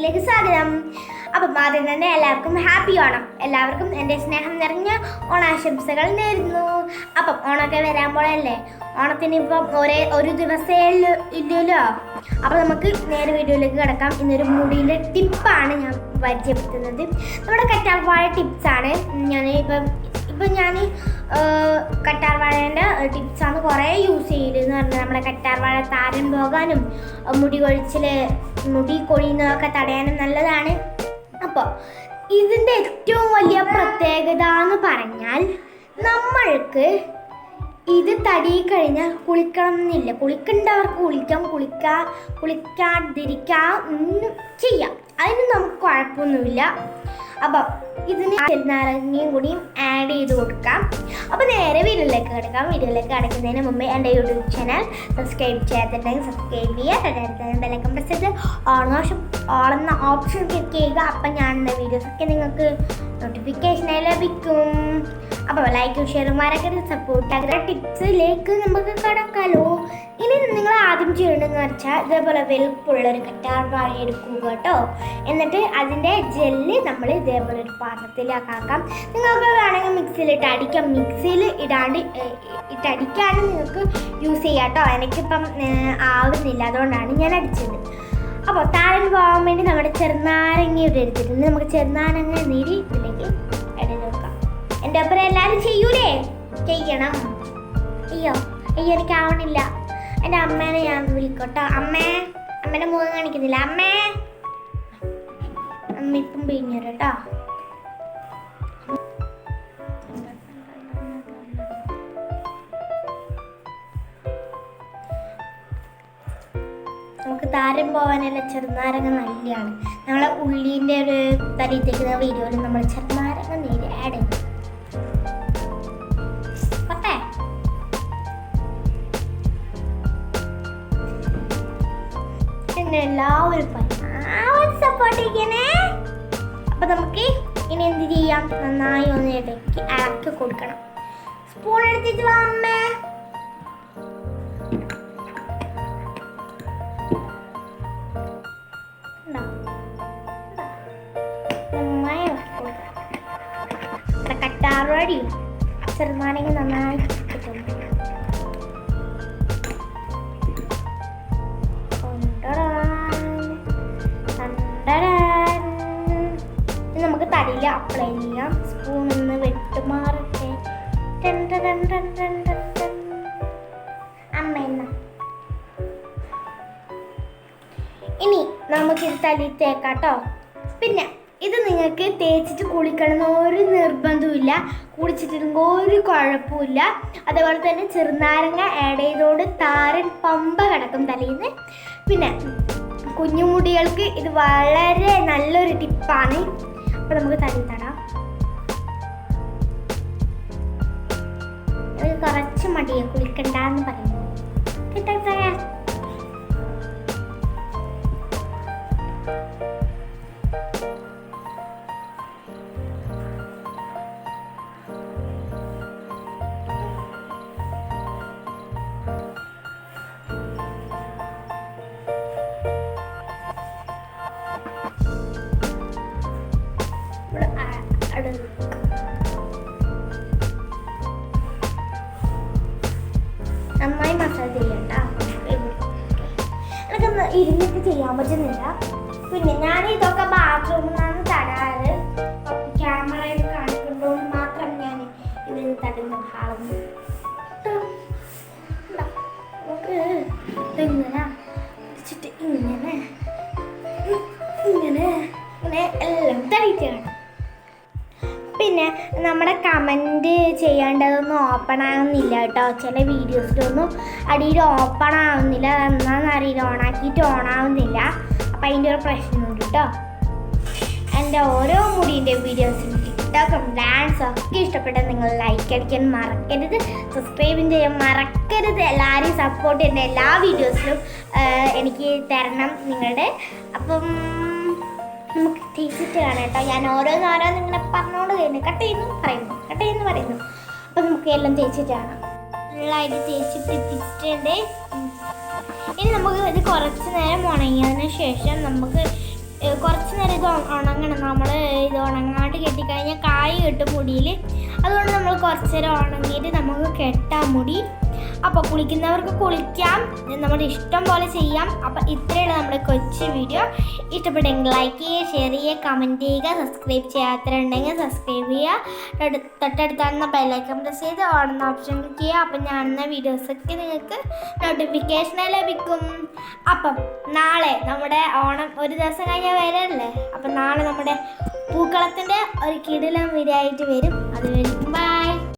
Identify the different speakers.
Speaker 1: വീഡിയോയിലേക്ക് സ്വാഗതം. അപ്പം ആദ്യം തന്നെ എല്ലാവർക്കും ഹാപ്പി ഓണം. എല്ലാവർക്കും എൻ്റെ സ്നേഹം നിറഞ്ഞ ഓണാശംസകൾ നേരുന്നു. അപ്പം ഓണമൊക്കെ വരാൻ പോലല്ലേ. ഓണത്തിന് ഇപ്പം ഒരു ദിവസമേ ഇല്ലല്ലോ. അപ്പം നമുക്ക് നേരെ വീഡിയോയിലേക്ക് കിടക്കാം. ഇന്നൊരു മുടിയിലെ ടിപ്പാണ് ഞാൻ പരിചയപ്പെടുത്തുന്നത്. നമ്മുടെ കറ്റാർവാഴ ടിപ്സാണ്. ഞാൻ കറ്റാർവാഴേൻ്റെ ടിപ്സാണ് കുറേ യൂസ് ചെയ്യലെന്ന് പറഞ്ഞാൽ നമ്മുടെ കറ്റാർവാഴ താരൻ പോകാനും മുടി കൊഴിയുന്നതൊക്കെ തടയാനും നല്ലതാണ്. അപ്പോൾ ഇതിൻ്റെ ഏറ്റവും വലിയ പ്രത്യേകത എന്ന് പറഞ്ഞാൽ നമ്മൾക്ക് ഇത് തടി കഴിഞ്ഞാൽ കുളിക്കണം എന്നില്ല. കുളിക്കേണ്ടവർക്ക് കുളിക്കാതിരിക്കാം ചെയ്യാം. അതിന് നമുക്ക് കുഴപ്പമൊന്നുമില്ല. അപ്പം ഇതിന് ചെറുനാരങ്ങയും കൂടിയും ആഡ് ചെയ്ത് കൊടുക്കാം. അപ്പോൾ നേരെ വീഡിയോയിലേക്ക് കിടക്കാം. വീഡിയോയിലേക്ക് കിടക്കുന്നതിന് മുമ്പ് എൻ്റെ യൂട്യൂബ് ചാനൽ സബ്സ്ക്രൈബ് ചെയ്യാത്തിട്ടുണ്ടെങ്കിൽ സബ്സ്ക്രൈബ് ചെയ്യുക. തൊട്ടടുത്ത് ബെല്ലൈക്കൺ പ്രസ് ചെയ്ത് ഓളെന്ന ഓപ്ഷൻ ക്ലിക്ക് ചെയ്യുക. അപ്പം ഞാനെന്ന വീഡിയോസൊക്കെ നിങ്ങൾക്ക് നോട്ടിഫിക്കേഷനായി ലഭിക്കും. അപ്പോൾ ലൈക്കും ഷെയറും മറക്കരുത്. സപ്പോർട്ട് ആകുന്ന ടിപ്സിലേക്ക് നമുക്ക് കിടക്കാമല്ലോ. ഇനി നിങ്ങൾ ആദ്യം ചെയ്യേണ്ടതെന്ന് വെച്ചാൽ ഇതേപോലെ വലുപ്പമുള്ളൊരു കറ്റാർവാഴ എടുക്കുക കേട്ടോ. എന്നിട്ട് അതിൻ്റെ ജെല്ല് നമ്മൾ ഇതേപോലെ ഒരു പാത്രത്തിലാക്കാം. നിങ്ങൾക്ക് വേണമെങ്കിൽ മിക്സിയിലിട്ട് അടിക്കാം. മിക്സിയിൽ ഇട്ടടിക്കാനും നിങ്ങൾക്ക് യൂസ് ചെയ്യാം കേട്ടോ. എനിക്കിപ്പം ആവുന്നില്ല, അതുകൊണ്ടാണ് ഞാൻ അടിച്ചത്. അപ്പോൾ താരൻ പോകാൻ വേണ്ടി നമ്മുടെ ചെറുനാരങ്ങ ഇവിടെ എടുത്തിട്ടുണ്ട്. നമുക്ക് ചെറുനാരങ്ങ നീര് ഇതിലേക്ക് ഇടയിൽ വെക്കാം. എൻ്റെ ഒപ്പം എല്ലാവരും ചെയ്യൂലേ? ചെയ്യണം. അയ്യോ എനിക്കാവണില്ല. എൻ്റെ അമ്മേനെ ഞാൻ വിളിക്കട്ടോ. അമ്മേൻ്റെ മുഖം കാണിക്കുന്നില്ല. അമ്മ ഇപ്പം പിഴിഞ്ഞു കേട്ടോ. നമുക്ക് താരം പോകാനല്ല ചെറുനാരങ്ങ നല്ലതാണ്. നമ്മളെ ഉള്ളിൻ്റെ ഒരു തടി തേക്കുന്ന വീഡിയോയിൽ നമ്മൾ ചെറുനാരങ്ങ നീര് ആഡ് ചെയ്യും. എല്ലാവരും സപ്പോർട്ട് ചെയ്യണേ. അപ്പൊ നമുക്ക് ഇനി എന്ത് ചെയ്യാം? നന്നായി ഒന്ന് ഇളക്കി കൊടുക്കണം. സ്പൂൺ എടുത്തിട്ട് വാ അമ്മേ. നന്നായി ഇളക്കി കൊടുക്കണം. കറ്റാർവാഴയും ചെറുനാരങ്ങ നന്നായി നമുക്ക് തടിയിൽ അപ്ലൈ ചെയ്യാം. സ്പൂൺ ഒന്ന് വെട്ടുമാറട്ടെ. അമ്മ ഇനി നമുക്കിത് തലയിൽ തേക്കാട്ടോ. പിന്നെ ഇത് നിങ്ങൾക്ക് തേച്ചിട്ട് കുളിക്കണമെന്ന് ഒരു നിർബന്ധവുമില്ല. കുളിച്ചിട്ടുണ്ടെങ്കിൽ ഒരു കുഴപ്പമില്ല. അതേപോലെ തന്നെ ചെറുനാരങ്ങ ആഡ് ചെയ്തോണ്ട് താരൻ പമ്പ കിടക്കും തലയിൽ നിന്ന്. പിന്നെ കുഞ്ഞുമുടികൾക്ക് ഇത് വളരെ നല്ലൊരു ടിപ്പാണ്. അപ്പോൾ നമുക്ക് തടി തടാം. ഒരു കുറച്ച് മടിയെ കുളിക്കണ്ടെന്ന് പറയുന്നു. നന്നായി മസാജ് ചെയ്യണ്ട. എനിക്കൊന്ന് ഇരുന്നിട്ട് ചെയ്യാൻ പറ്റുന്നില്ല. പിന്നെ ഞാൻ ഇതൊക്കെ ബാത്റൂമിൽ നിന്നാണ് തടാറ്. ക്യാമറയിൽ കാണിക്കുന്നതുകൊണ്ട് മാത്രം ഞാൻ ഇതിന് തടുന്ന ആളുന്നു. നമുക്ക് ഇങ്ങനെ വെച്ചിട്ട് ഇങ്ങനെ എല്ലാം തടിയിട്ടാണ്. പിന്നെ നമ്മുടെ കമൻറ്റ് ചെയ്യേണ്ടതൊന്നും ഓപ്പൺ ആകുന്നില്ല കേട്ടോ. ചില വീഡിയോസിലൊന്നും അടിയിൽ ഓപ്പൺ ആവുന്നില്ല. അതെന്നാന്ന് അറിയില്ല, ഓണാക്കിയിട്ട് ഓണാവുന്നില്ല. അപ്പം അതിൻ്റെ ഒരു പ്രശ്നമുണ്ട് കേട്ടോ. എൻ്റെ ഓരോ മുടീൻ്റെ വീഡിയോസും ടിക്ടോക്കും ഡാൻസും ഒക്കെ ഇഷ്ടപ്പെട്ടാൽ നിങ്ങൾ ലൈക്ക് അടിക്കാൻ മറക്കരുത്. സബ്സ്ക്രൈബും ചെയ്യാൻ മറക്കരുത്. എല്ലാവരെയും സപ്പോർട്ട് ചെയ്യുന്ന എല്ലാ വീഡിയോസിലും എനിക്ക് തരണം നിങ്ങളുടെ. അപ്പം നമുക്ക് തേച്ചിട്ട് കാണാം കേട്ടോ. ഞാൻ ഓരോന്നോരോന്ന് ഇങ്ങനെ പറഞ്ഞോണ്ട് കഴിഞ്ഞു കട്ട് ചെയ്യുന്നു പറയുന്നു. അപ്പം നമുക്ക് എല്ലാം തേച്ചിട്ട് കാണാം. നല്ലതായിട്ട് തേച്ചിട്ട് ഇനി നമുക്ക് ഇത് കുറച്ച് നേരം ഉണങ്ങിയതിന് ശേഷം നമുക്ക് കുറച്ച് നേരം ഇത് ഉണങ്ങണം. നമ്മൾ ഇത് ഉണങ്ങാണ്ട് കെട്ടിക്കഴിഞ്ഞാൽ കായ് കിട്ടും മുടിയിൽ. അതുകൊണ്ട് നമ്മൾ കുറച്ച് നേരം ഉണങ്ങിയിട്ട് നമുക്ക് കെട്ടാം മുടി. അപ്പോൾ കുളിക്കുന്നവർക്ക് കുളിക്കാം, നമ്മുടെ ഇഷ്ടം പോലെ ചെയ്യാം. അപ്പോൾ ഇത്രയുള്ള നമ്മുടെ കൊച്ചു വീഡിയോ. ഇഷ്ടപ്പെട്ടെങ്കിൽ ലൈക്ക് ചെയ്യുക, ഷെയർ ചെയ്യുക, കമൻറ്റ് ചെയ്യുക. സബ്സ്ക്രൈബ് ചെയ്യാത്തവരുണ്ടെങ്കിൽ സബ്സ്ക്രൈബ് ചെയ്യുക. തൊട്ടടുത്താണെന്ന ബെല്ലൈക്കൺ പ്രസ് ചെയ്ത് ഓടുന്ന ഓപ്ഷൻ ക്ലിക്ക് ചെയ്യുക. അപ്പം ഞാനെന്ന വീഡിയോസൊക്കെ നിങ്ങൾക്ക് നോട്ടിഫിക്കേഷനായി ലഭിക്കും. അപ്പം നാളെ നമ്മുടെ ഓണം ഒരു ദിവസം കഴിഞ്ഞാൽ വരല്ലേ. അപ്പം നാളെ നമ്മുടെ പൂക്കളത്തിൻ്റെ ഒരു കിടിലം വീഡിയോ ആയിട്ട് വരും. അത് വരുമ്പോൾ